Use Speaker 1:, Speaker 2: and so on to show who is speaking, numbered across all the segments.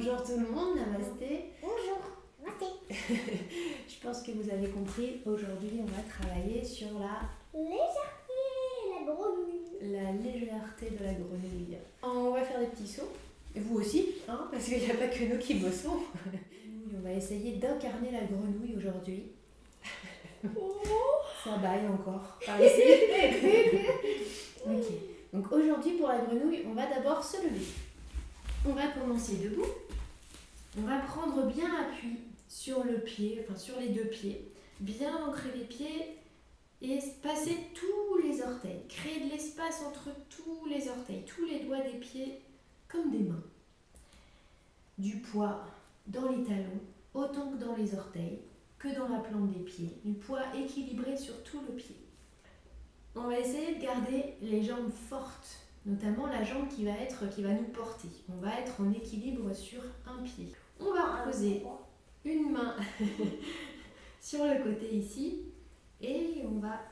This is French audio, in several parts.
Speaker 1: Bonjour tout le monde, namasté.
Speaker 2: Bonjour, namasté.
Speaker 1: Je pense que vous avez compris, aujourd'hui on va travailler sur la légèreté de la grenouille. On va faire des petits sauts, et vous aussi, hein, parce qu'il n'y a pas que nous qui bossons. On va essayer d'incarner la grenouille aujourd'hui. Ça baille encore. Par ici. Ok. Donc aujourd'hui pour la grenouille, on va d'abord se lever. On va commencer debout. On va prendre bien appui sur le pied, enfin sur les deux pieds. Bien ancrer les pieds et passer tous les orteils. Créer de l'espace entre tous les orteils, tous les doigts des pieds comme des mains. Du poids dans les talons, autant que dans les orteils, que dans la plante des pieds. Du poids équilibré sur tout le pied. On va essayer de garder les jambes fortes, notamment la jambe qui va nous porter. On va être en équilibre sur un pied. On va poser une main sur le côté ici et on va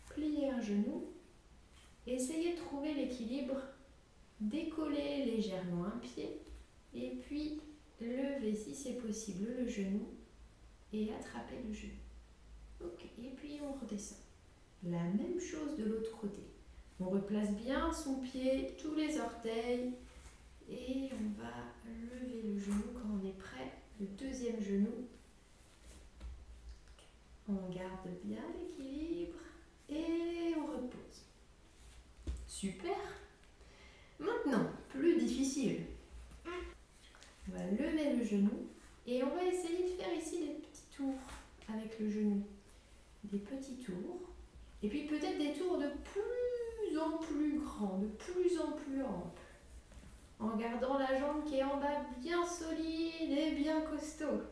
Speaker 1: plier un genou. Essayer de trouver l'équilibre, décoller légèrement un pied et puis lever si c'est possible le genou et attraper le genou. Ok, et puis on redescend. La même chose de l'autre côté. On replace bien son pied, tous les orteils et on va lever le genou quand on est prêt. Le deuxième genou. On garde bien l'équilibre et on repose. Super. Maintenant, plus difficile. On va lever le genou et on va essayer de faire ici des petits tours avec le genou. Des petits tours. Et puis peut-être des tours de plus en plus grands, de plus en plus amples. En gardant la jambe qui est en bas bien solide et bien costaud.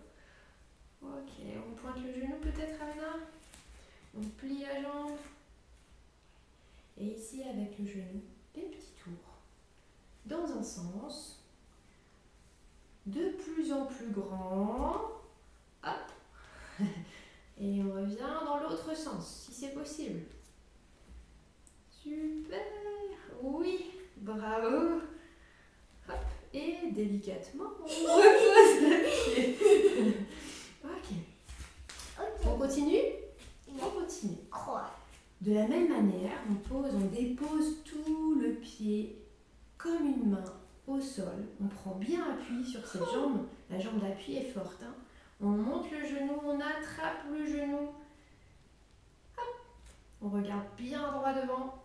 Speaker 1: Ok, on pointe le genou peut-être, Amina. On plie la jambe. Et ici avec le genou, des petits tours. Dans un sens. De plus en plus grand. Hop. Et on revient dans l'autre sens, si c'est possible. Super. Oui, bravo. Hop. Et délicatement, on repose le pied. Ok. On continue? On continue. De la même manière, on dépose tout le pied comme une main au sol. On prend bien appui sur cette jambe. La jambe d'appui est forte. Hein. On monte le genou, on attrape le genou. Hop. On regarde bien droit devant.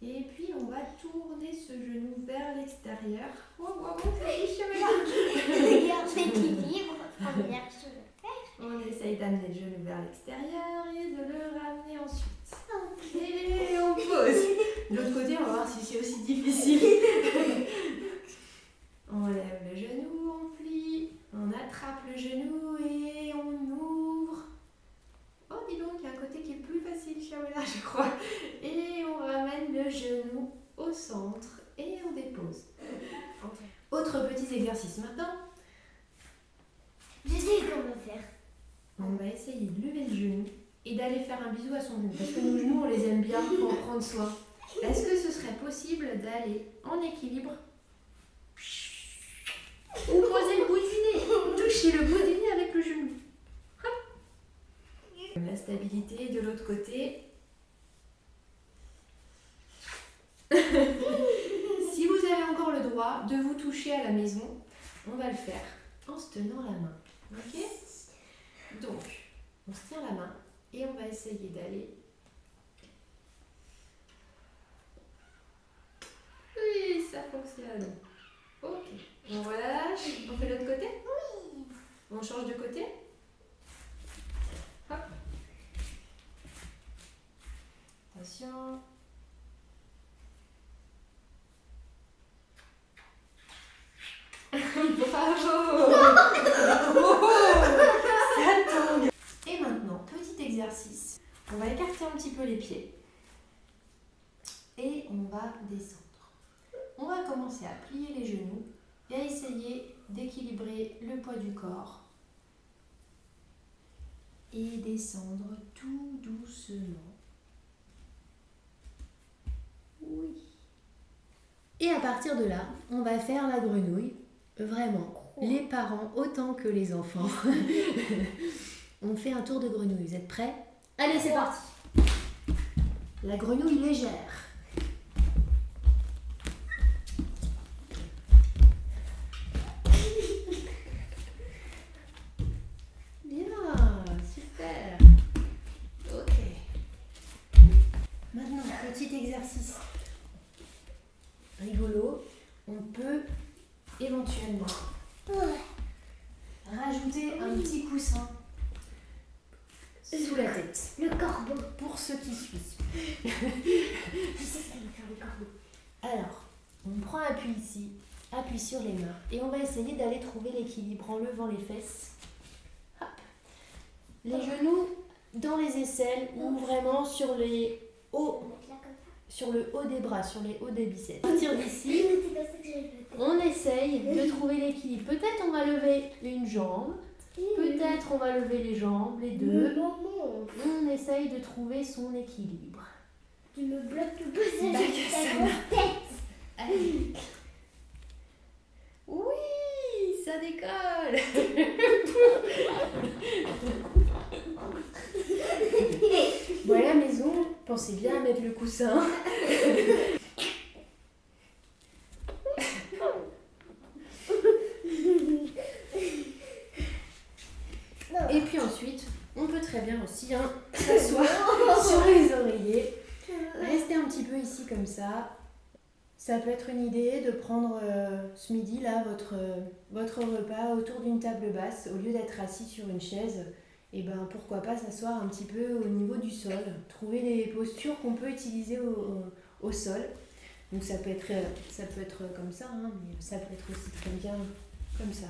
Speaker 1: Et puis on va tourner ce genou vers l'extérieur.
Speaker 2: Regarde l'équilibre.
Speaker 1: On essaye d'amener le genou vers l'extérieur et de le ramener ensuite. Et on pose. De l'autre côté, on va voir si c'est aussi difficile. On lève le genou, on plie, on attrape le genou et on ouvre. Oh, dis donc, il y a un côté qui est plus facile, Shawela, je crois. Et on ramène le genou au centre et on dépose. Autre petit exercice maintenant.
Speaker 2: Je sais comment faire.
Speaker 1: On va essayer de lever le genou et d'aller faire un bisou à son genou. Parce que nos genoux, on les aime bien pour en prendre soin. Est-ce que ce serait possible d'aller en équilibre ou poser le bout du nez, toucher le bout du nez avec le genou. Hop. La stabilité de l'autre côté. Si vous avez encore le droit de vous toucher à la maison, on va le faire en se tenant la main. Ok? Donc, on se tient la main et on va essayer d'aller. Oui, ça fonctionne. Ok. On relâche. On fait l'autre côté?
Speaker 2: Oui.
Speaker 1: On change de côté? Hop. Attention. Bravo! Ça tombe! Et maintenant, petit exercice. On va écarter un petit peu les pieds. Et on va descendre. On va commencer à plier les genoux et à essayer d'équilibrer le poids du corps. Et descendre tout doucement. Oui. Et à partir de là, on va faire la grenouille Vraiment, les parents autant que les enfants. On fait un tour de grenouille. Vous êtes prêts? Allez, c'est parti. La grenouille légère. Bien, super. Ok. Maintenant, petit exercice rigolo. On peut éventuellement rajouter un petit coussin sous la tête.
Speaker 2: Le corbeau.
Speaker 1: Pour ceux qui suivent.
Speaker 2: Je sais ce qu'elle va faire, le corbeau.
Speaker 1: Alors, on prend appui ici, appuie sur les mains et on va essayer d'aller trouver l'équilibre en levant les fesses. Hop. Les genoux dans les aisselles ou vraiment sur les hauts, sur le haut des bras, sur les hauts des biceps. À partir d'ici, on essaye de trouver l'équilibre. Peut-être on va lever une jambe, peut-être on va lever les jambes, les deux. On essaye de trouver son équilibre.
Speaker 2: Tu me bloques le passage
Speaker 1: Bac
Speaker 2: avec
Speaker 1: à
Speaker 2: ta grosse tête.
Speaker 1: Allez. Oui, ça décolle. Bon, à la maison, pensez bien à mettre le coussin. Et puis ensuite, on peut très bien aussi s'asseoir sur les oreillers. Restez un petit peu ici comme ça. Ça peut être une idée de prendre ce midi là votre repas autour d'une table basse au lieu d'être assis sur une chaise. Et ben pourquoi pas s'asseoir un petit peu au niveau du sol, trouver des postures qu'on peut utiliser au sol. Donc ça peut être comme ça, hein, mais ça peut être aussi très bien comme ça.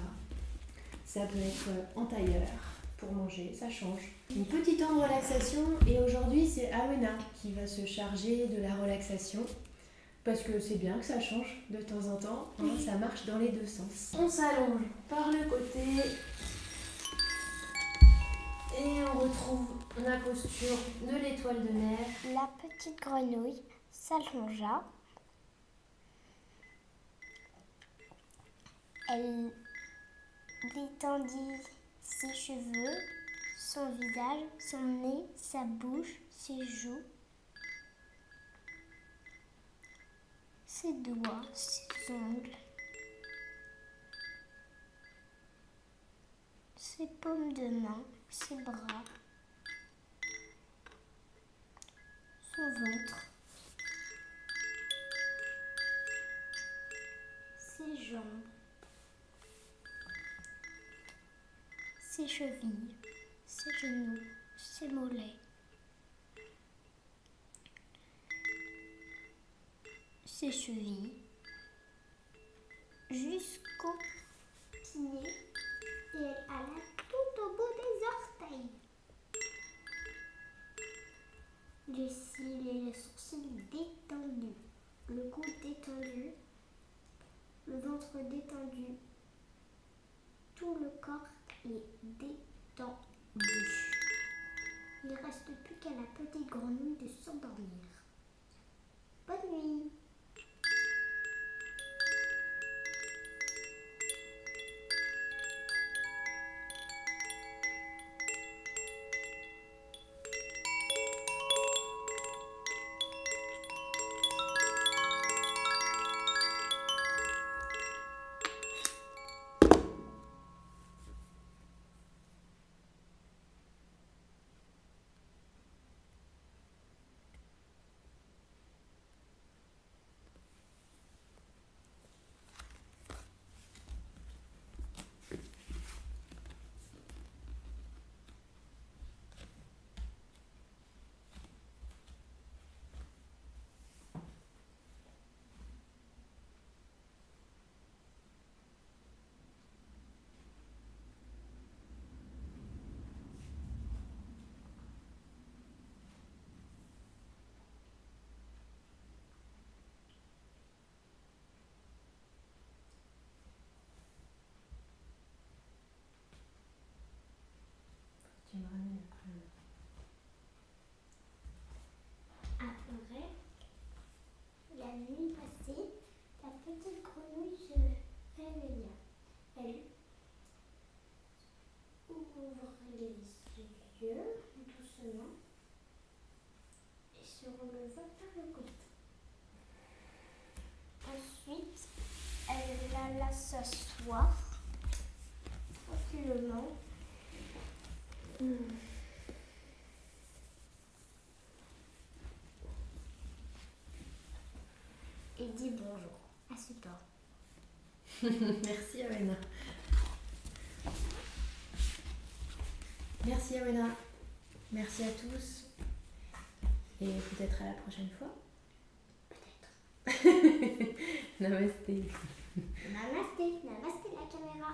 Speaker 1: Ça peut être en tailleur pour manger, ça change. Une petite temps de relaxation et aujourd'hui c'est Awena qui va se charger de la relaxation. Parce que c'est bien que ça change de temps en temps, hein, ça marche dans les deux sens. On s'allonge par le côté et on retrouve la posture de l'étoile de mer.
Speaker 2: La petite grenouille s'allongea. Elle détendit ses cheveux, son visage, son nez, sa bouche, ses joues, ses doigts, ses ongles, ses paumes de main, ses bras, son ventre, ses jambes, ses chevilles, ses genoux, ses mollets, ses chevilles, jusqu'aux pieds et elle alla tout au bout des orteils. Les cils et les sourcils détendus, le cou détendu, le ventre détendu, tout le corps est détendu. Il ne reste plus qu'à la petite grenouille de s'endormir. Bonne nuit. ouvre les yeux doucement et se releva vers le côté. Ensuite, elle la laisse s'asseoir tranquillement. Et dit bonjour. Assieds-toi.
Speaker 1: Merci Awena. Merci Awena. Merci à tous. Et peut-être à la prochaine fois.
Speaker 2: Peut-être.
Speaker 1: Namasté.
Speaker 2: Namasté, namasté la caméra.